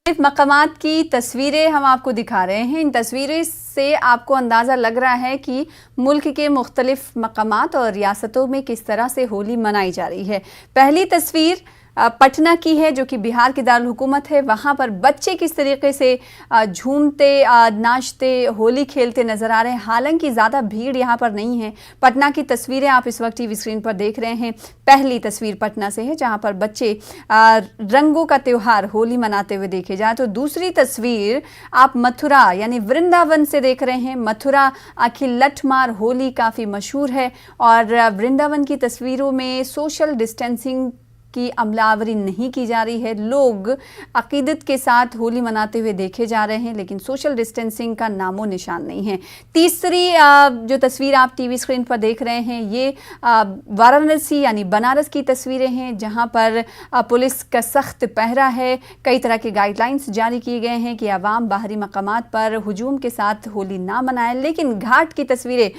मकामात की तस्वीरें हम आपको दिखा रहे हैं। इन तस्वीरों से आपको अंदाज़ा लग रहा है कि मुल्क के मुख्तलिफ मकामात और रियासतों में किस तरह से होली मनाई जा रही है। पहली तस्वीर पटना की है जो कि बिहार की दारुल हुकूमत है। वहाँ पर बच्चे किस तरीके से झूमते नाचते होली खेलते नज़र आ रहे हैं। हालांकि ज़्यादा भीड़ यहाँ पर नहीं है। पटना की तस्वीरें आप इस वक्त टीवी स्क्रीन पर देख रहे हैं। पहली तस्वीर पटना से है जहाँ पर बच्चे रंगों का त्यौहार होली मनाते हुए देखे जाए। तो दूसरी तस्वीर आप मथुरा यानी वृंदावन से देख रहे हैं। मथुरा की लठमार होली काफ़ी मशहूर है और वृंदावन की तस्वीरों में सोशल डिस्टेंसिंग की अमलावरी नहीं की जा रही है। लोग अकीदत के साथ होली मनाते हुए देखे जा रहे हैं, लेकिन सोशल डिस्टेंसिंग का नामो निशान नहीं है। तीसरी जो तस्वीर आप टीवी स्क्रीन पर देख रहे हैं ये वाराणसी यानी बनारस की तस्वीरें हैं जहां पर पुलिस का सख्त पहरा है। कई तरह के गाइडलाइंस जारी किए गए हैं कि अवाम बाहरी मकामात पर हुजूम के साथ होली ना मनाएं, लेकिन घाट की तस्वीरें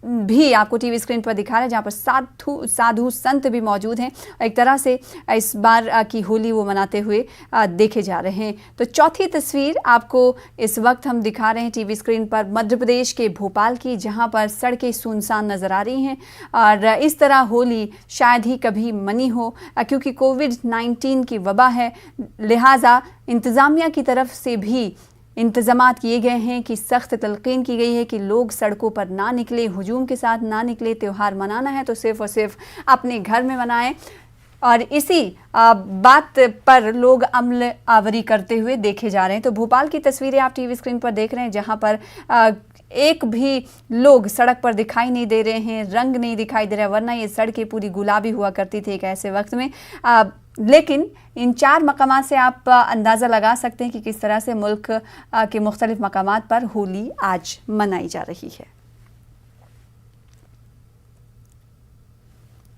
भी आपको टीवी स्क्रीन पर दिखा रहे हैं जहाँ पर साधु संत भी मौजूद हैं। एक तरह से इस बार की होली वो मनाते हुए देखे जा रहे हैं। तो चौथी तस्वीर आपको इस वक्त हम दिखा रहे हैं टीवी स्क्रीन पर मध्य प्रदेश के भोपाल की, जहाँ पर सड़कें सुनसान नज़र आ रही हैं और इस तरह होली शायद ही कभी मनी हो, क्योंकि कोविड-19 की वबा है। लिहाजा इंतज़ामिया की तरफ से भी इंतज़ामात किए गए हैं कि सख्त तलकीन की गई है कि लोग सड़कों पर ना निकले, हुजूम के साथ ना निकले। त्यौहार मनाना है तो सिर्फ़ और सिर्फ अपने घर में मनाएं। और इसी बात पर लोग अमल आवरी करते हुए देखे जा रहे हैं। तो भोपाल की तस्वीरें आप टीवी स्क्रीन पर देख रहे हैं जहां पर एक भी लोग सड़क पर दिखाई नहीं दे रहे हैं, रंग नहीं दिखाई दे रहा, वरना ये सड़कें पूरी गुलाबी हुआ करती थी एक ऐसे वक्त में। लेकिन इन 4 मकामात से आप अंदाज़ा लगा सकते हैं कि किस तरह से मुल्क के मुख्तलिफ मकामात पर होली आज मनाई जा रही है।